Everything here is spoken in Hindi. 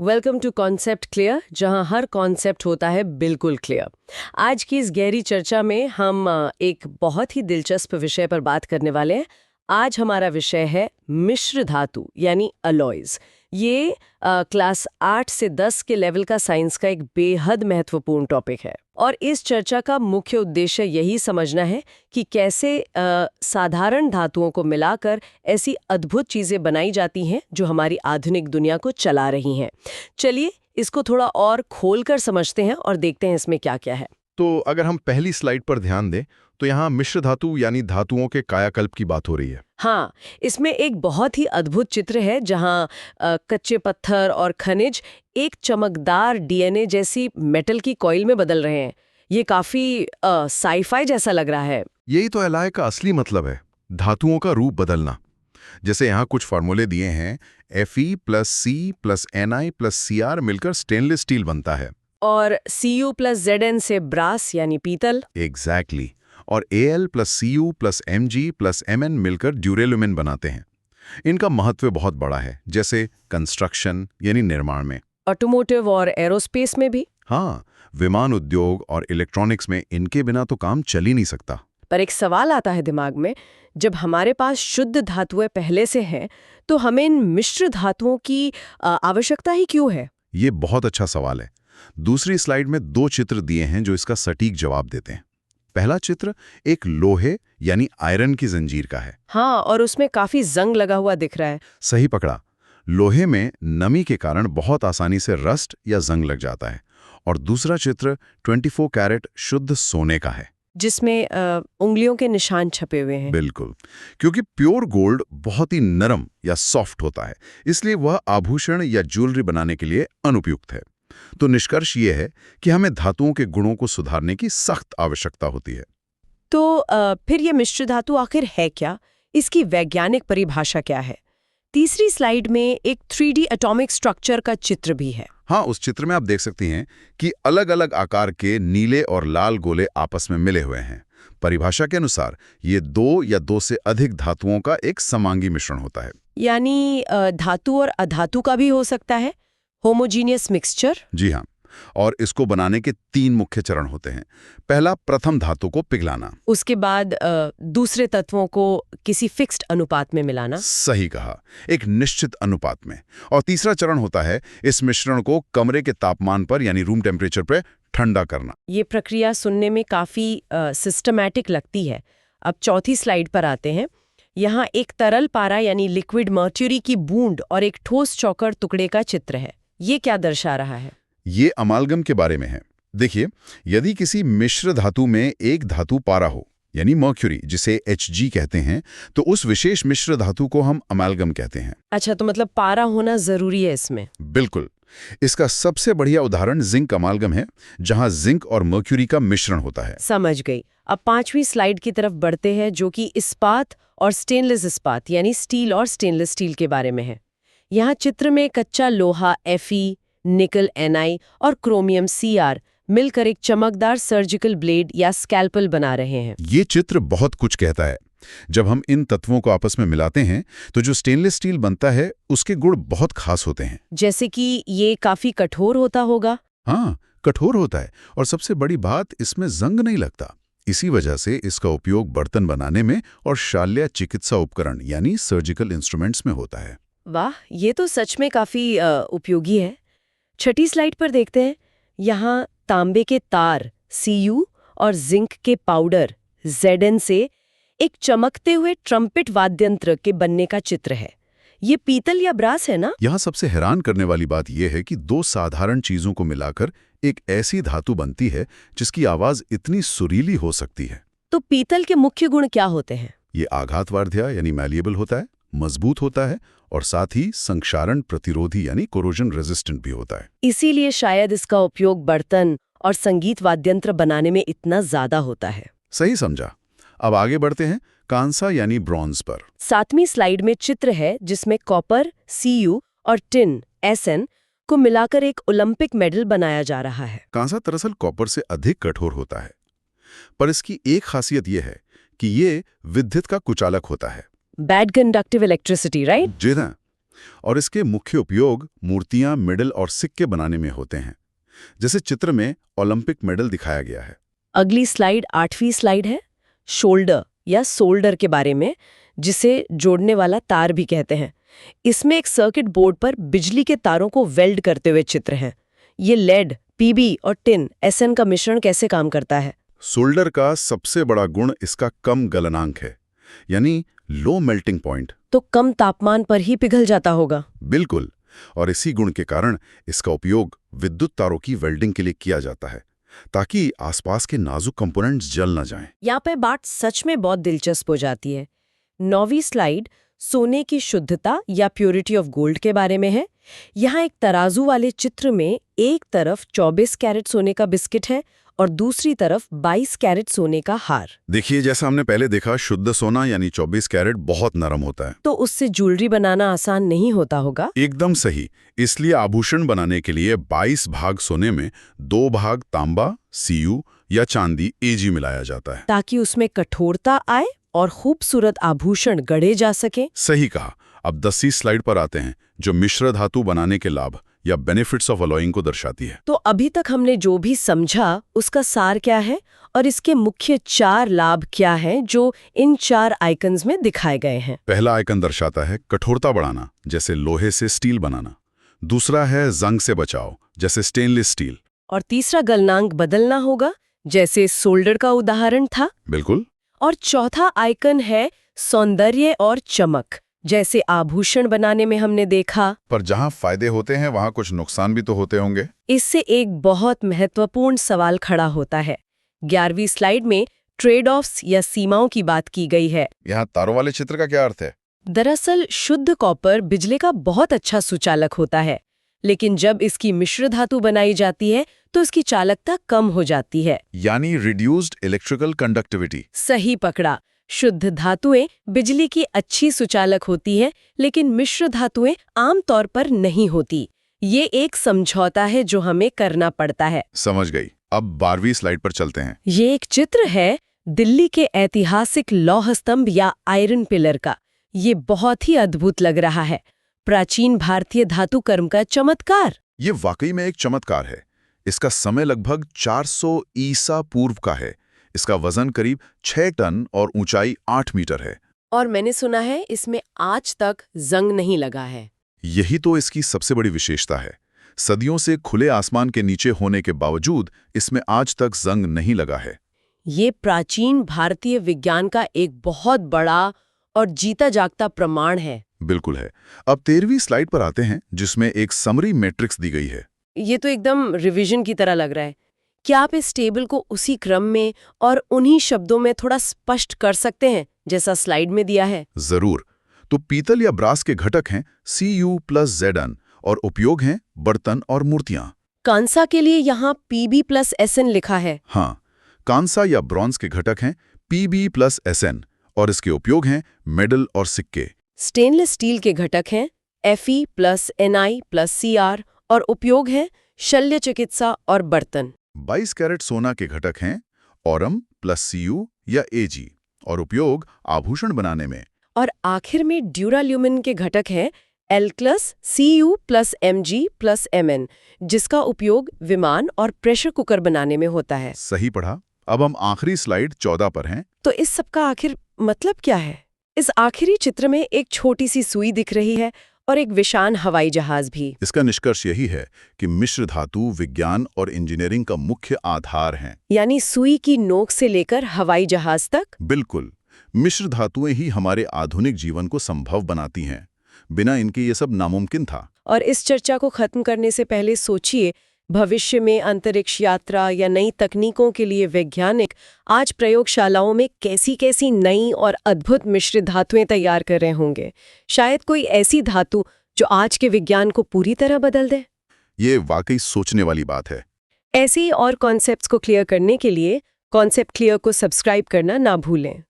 वेलकम टू कॉन्सेप्ट क्लियर, जहां हर कॉन्सेप्ट होता है बिल्कुल क्लियर। आज की इस गहरी चर्चा में हम एक बहुत ही दिलचस्प विषय पर बात करने वाले हैं। आज हमारा विषय है मिश्र धातु यानी अलॉयज। ये क्लास 8 से 10 के लेवल का साइंस का एक बेहद महत्वपूर्ण टॉपिक है और इस चर्चा का मुख्य उद्देश्य यही समझना है कि कैसे साधारण धातुओं को मिलाकर ऐसी अद्भुत चीजें बनाई जाती हैं जो हमारी आधुनिक दुनिया को चला रही हैं। चलिए इसको थोड़ा और खोलकर समझते हैं और देखते हैं इसमें क्या क्या है। तो अगर हम पहली स्लाइड पर ध्यान दें तो यहाँ मिश्र धातु यानी धातुओं के कायाकल्प की बात हो रही है। हाँ, इसमें एक बहुत ही अद्भुत चित्र है जहाँ कच्चे पत्थर और खनिज एक चमकदार डीएनए जैसी मेटल की कॉइल में बदल रहे हैं। ये काफी साईफाई जैसा लग रहा है। यही तो एलॉय का असली मतलब है, धातुओं का रूप बदलना। जैसे यहाँ कुछ फार्मूले दिए हैं, Fe + C + Ni + Cr मिलकर स्टेनलेस स्टील बनता है और Cu + Zn से ब्रास यानी पीतल। एग्जैक्टली और Al + Cu + Mg + Mn मिलकर ड्यूरेलुमिन बनाते हैं। इनका महत्व बहुत बड़ा है, जैसे कंस्ट्रक्शन यानी निर्माण में, ऑटोमोटिव और एरोस्पेस में भी। हाँ, विमान उद्योग और इलेक्ट्रॉनिक्स में इनके बिना तो काम चल ही नहीं सकता। पर एक सवाल आता है दिमाग में, जब हमारे पास शुद्ध धातुएं पहले से हैं तो हमें इन मिश्र धातुओं की आवश्यकता ही क्यों है? ये बहुत अच्छा सवाल है। दूसरी स्लाइड में 2 चित्र दिए हैं जो इसका सटीक जवाब देते हैं। पहला चित्र एक लोहे यानी आयरन की जंजीर का है। हाँ, और उसमें काफी जंग लगा हुआ दिख रहा है। सही पकड़ा। लोहे में नमी के कारण बहुत आसानी से रस्ट या जंग लग जाता है। और दूसरा चित्र 24 कैरेट शुद्ध सोने का है, जिसमें उंगलियों के निशान छपे हुए हैं। बिल्कुल, क्योंकि प्योर गोल्ड बहुत ही नरम या सॉफ्ट होता है, इसलिए वह आभूषण या ज्वेलरी बनाने के लिए अनुपयुक्त है। तो निष्कर्ष ये है कि हमें धातुओं के गुणों को सुधारने की सख्त आवश्यकता होती है। तो फिर ये मिश्र धातु आखिर है क्या? इसकी वैज्ञानिक परिभाषा क्या है? तीसरी स्लाइड में एक 3D एटॉमिक स्ट्रक्चर का चित्र भी है। हाँ, उस चित्र में आप देख सकती हैं कि अलग-अलग आकार के नीले और लाल गोले आपस में मिले हुए हैं। परिभाषा के अनुसार ये 2 या 2 से अधिक धातुओं का एक समांगी मिश्रण होता है। यानी धातु और अधातु का भी हो सकता है, होमोजीनियस मिक्सचर। जी हाँ, और इसको बनाने के 3 मुख्य चरण होते हैं। पहला, प्रथम धातु को पिघलाना। उसके बाद दूसरे तत्वों को किसी फिक्स्ड अनुपात में मिलाना। सही कहा, एक निश्चित अनुपात में। और तीसरा चरण होता है इस मिश्रण को कमरे के तापमान पर यानी रूम टेम्परेचर पर ठंडा करना। ये प्रक्रिया सुनने में काफी सिस्टमैटिक लगती है। अब चौथी स्लाइड पर आते हैं। यहाँ एक तरल पारा यानी लिक्विड मर्क्यूरी की बूंद और एक ठोस चौकर टुकड़े का चित्र है। ये क्या दर्शा रहा है? ये अमालगम के बारे में है। देखिए, यदि किसी मिश्र धातु में एक धातु पारा हो यानी मर्क्यूरी, जिसे Hg कहते हैं, तो उस विशेष मिश्र धातु को हम अमालगम कहते हैं। अच्छा, तो मतलब पारा होना जरूरी है इसमें? बिल्कुल। इसका सबसे बढ़िया उदाहरण जिंक अमालगम है, जहां जिंक और मर्क्यूरी का मिश्रण होता है। समझ गई। अब 5वीं स्लाइड की तरफ बढ़ते हैं, जो कि इस्पात और स्टेनलेस इस्पात यानी स्टील और स्टेनलेस स्टील के बारे में है। यहाँ चित्र में कच्चा लोहा Fe, निकल Ni और क्रोमियम Cr मिलकर एक चमकदार सर्जिकल ब्लेड या स्कैल्पल बना रहे हैं। ये चित्र बहुत कुछ कहता है। जब हम इन तत्वों को आपस में मिलाते हैं तो जो स्टेनलेस स्टील बनता है उसके गुण बहुत खास होते हैं। जैसे कि ये काफी कठोर होता होगा। हाँ, कठोर होता है और सबसे बड़ी बात, इसमें जंग नहीं लगता। इसी वजह से इसका उपयोग बर्तन बनाने में और शल्य चिकित्सा उपकरण यानी सर्जिकल इंस्ट्रूमेंट्स में होता है। वाह, ये तो सच में काफी उपयोगी है। छठी स्लाइड पर देखते हैं। यहाँ तांबे के तार Cu और जिंक के पाउडर Zn से एक चमकते हुए ट्रम्पेट वाद्यंत्र के बनने का चित्र है। ये पीतल या ब्रास है ना? यहाँ सबसे हैरान करने वाली बात यह है कि 2 साधारण चीजों को मिलाकर एक ऐसी धातु बनती है जिसकी आवाज इतनी सुरीली हो सकती है। तो पीतल के मुख्य गुण क्या होते हैं? ये आघातवार्ध्य यानी मैलिएबल होता है, मजबूत होता है और साथ ही संक्षारण प्रतिरोधी यानी कोरोजन रेजिस्टेंट भी होता है। इसीलिए शायद इसका उपयोग बर्तन और संगीत वाद्यंत्र बनाने में इतना ज्यादा होता है। सही समझा। अब आगे बढ़ते हैं कांसा यानी ब्रॉन्ज पर। 7वीं स्लाइड में चित्र है जिसमें कॉपर Cu और टिन Sn को मिलाकर एक ओलंपिक मेडल बनाया जा रहा है। कांसा दरअसल कॉपर से अधिक कठोर होता है, पर इसकी एक खासियत यह है कि ये विद्युत का कुचालक होता है। Bad conductive electricity, right? जी हाँ, और इसके मुख्य उपयोग मूर्तियां, मेडल और सिक्के बनाने में होते हैं। जैसे चित्र में ओलंपिक मेडल दिखाया गया है। अगली स्लाइड 8वीं स्लाइड है शोल्डर या सोल्डर के बारे में, जिसे जोड़ने वाला तार भी कहते हैं। इसमें एक सर्किट बोर्ड पर बिजली के तारों को वेल्ड करते हुए चित्र है। ये लेड, पीबी और टिन, एसएन का मिश्रण कैसे काम करता है? सोल्डर का सबसे बड़ा गुण इसका कम गलनांक है, यानी लो मेल्टिंग पॉइंट। तो कम तापमान पर ही पिघल जाता होगा। बिल्कुल, और इसी गुण के कारण इसका उपयोग विद्युत तारों की वेल्डिंग के लिए किया जाता है, ताकि आसपास के नाजुक कंपोनेंट्स जल न जाएं। यहाँ पे बात सच में बहुत दिलचस्प हो जाती है। 9वीं स्लाइड सोने की शुद्धता या प्योरिटी ऑफ गोल्ड के बारे में है। यहाँ एक तराजू वाले चित्र में एक तरफ 24 कैरेट सोने का बिस्किट है और दूसरी तरफ 22 कैरेट सोने का हार। देखिए, जैसा हमने पहले देखा, शुद्ध सोना यानी 24 कैरेट बहुत नरम होता है। तो उससे ज्वेलरी बनाना आसान नहीं होता होगा। एकदम सही। इसलिए आभूषण बनाने के लिए 22 भाग सोने में 2 भाग तांबा, सीयू या चांदी, एजी मिलाया जाता है, ताकि उसमें कठोरता आए और खूबसूरत आभूषण गढ़े जा सके। सही कहा। अब 10वीं स्लाइड पर आते हैं, जो मिश्र धातु बनाने के लाभ या बेनिफिट्स ऑफ अलॉइंग को दर्शाती है। तो अभी तक हमने जो भी समझा उसका सार क्या है और इसके मुख्य 4 लाभ क्या हैं जो इन 4 आइकन्स में दिखाए गए हैं। पहला आइकन दर्शाता है कठोरता बढ़ाना, जैसे लोहे से स्टील बनाना। दूसरा है जंग से बचाव, जैसे स्टेनलेस स्टील। और तीसरा गलनांक बदलना होगा, जैसे सोल्डर का उदाहरण था। बिल्कुल। और चौथा आइकन है सौंदर्य और चमक, जैसे आभूषण बनाने में हमने देखा। पर जहां फायदे होते हैं वहां कुछ नुकसान भी तो होते होंगे। इससे एक बहुत महत्वपूर्ण सवाल खड़ा होता है। 11वीं स्लाइड में ट्रेड ऑफ्स या सीमाओं की बात की गई है। यहाँ तारों वाले चित्र का क्या अर्थ है? दरअसल शुद्ध कॉपर बिजली का बहुत अच्छा सुचालक होता है, लेकिन जब इसकी मिश्र धातु बनाई जाती है तो इसकी चालकता कम हो जाती है, यानी रिड्यूस्ड इलेक्ट्रिकल कंडक्टिविटी। सही पकड़ा। शुद्ध धातुएं बिजली की अच्छी सुचालक होती है, लेकिन मिश्र धातुएं आमतौर पर नहीं होती। ये एक समझौता है जो हमें करना पड़ता है। समझ गई। अब 12वीं स्लाइड पर चलते हैं। ये एक चित्र है दिल्ली के ऐतिहासिक लौह स्तंभ या आयरन पिलर का। ये बहुत ही अद्भुत लग रहा है। प्राचीन भारतीय धातु कर्म का चमत्कार। ये वाकई में एक चमत्कार है। इसका समय लगभग 400 ईसा पूर्व का है। इसका वजन करीब 6 टन और ऊंचाई 8 मीटर है। और मैंने सुना है इसमें आज तक जंग नहीं लगा है। यही तो इसकी सबसे बड़ी विशेषता है। सदियों से खुले आसमान के नीचे होने के बावजूद इसमें आज तक जंग नहीं लगा है। ये प्राचीन भारतीय विज्ञान का एक बहुत बड़ा और जीता जागता प्रमाण है। बिल्कुल है। अब 13वीं स्लाइड पर आते हैं, जिसमें एक समरी मैट्रिक्स दी गई है। ये तो एकदम रिवीजन की तरह लग रहा है। क्या आप इस टेबल को उसी क्रम में और उन्हीं शब्दों में थोड़ा स्पष्ट कर सकते हैं जैसा स्लाइड में दिया है? जरूर। तो पीतल या ब्रास के घटक हैं Cu+Zn और उपयोग हैं बर्तन और मूर्तियां। कांसा के लिए यहाँ Pb+Sn लिखा है। हाँ, कांसा या ब्रॉन्ज के घटक हैं Pb+Sn और इसके उपयोग हैं मेडल और सिक्के। स्टेनलेस स्टील के घटक हैं Fe+Ni+Cr और उपयोग है शल्य चिकित्सा और बर्तन। 22 कैरेट सोना के घटक हैं औरम +Cu या Ag और उपयोग आभूषण बनाने में। और आखिर में ड्यूराल्यूमिन के घटक हैं Al+Cu+Mg+Mn, जिसका उपयोग विमान और प्रेशर कुकर बनाने में होता है। सही पढ़ा। अब हम आखिरी स्लाइड 14 पर हैं। तो इस सब का आखिर मतलब क्या है? इस आखिरी चित्र में एक छोटी सी सुई दिख रही है और एक विशाल हवाई जहाज भी। इसका निष्कर्ष यही है कि मिश्र धातु विज्ञान और इंजीनियरिंग का मुख्य आधार हैं। यानी सुई की नोक से लेकर हवाई जहाज तक। बिल्कुल। मिश्र धातुएं ही हमारे आधुनिक जीवन को संभव बनाती हैं। बिना इनके ये सब नामुमकिन था। और इस चर्चा को खत्म करने से पहले सोचिए, भविष्य में अंतरिक्ष यात्रा या नई तकनीकों के लिए वैज्ञानिक आज प्रयोगशालाओं में कैसी-कैसी नई और अद्भुत मिश्रित धातुएं तैयार कर रहे होंगे। शायद कोई ऐसी धातु जो आज के विज्ञान को पूरी तरह बदल दे। ये वाकई सोचने वाली बात है। ऐसे ही और कॉन्सेप्ट्स को क्लियर करने के लिए कॉन्सेप्ट क्लियर को सब्सक्राइब करना ना भूलें।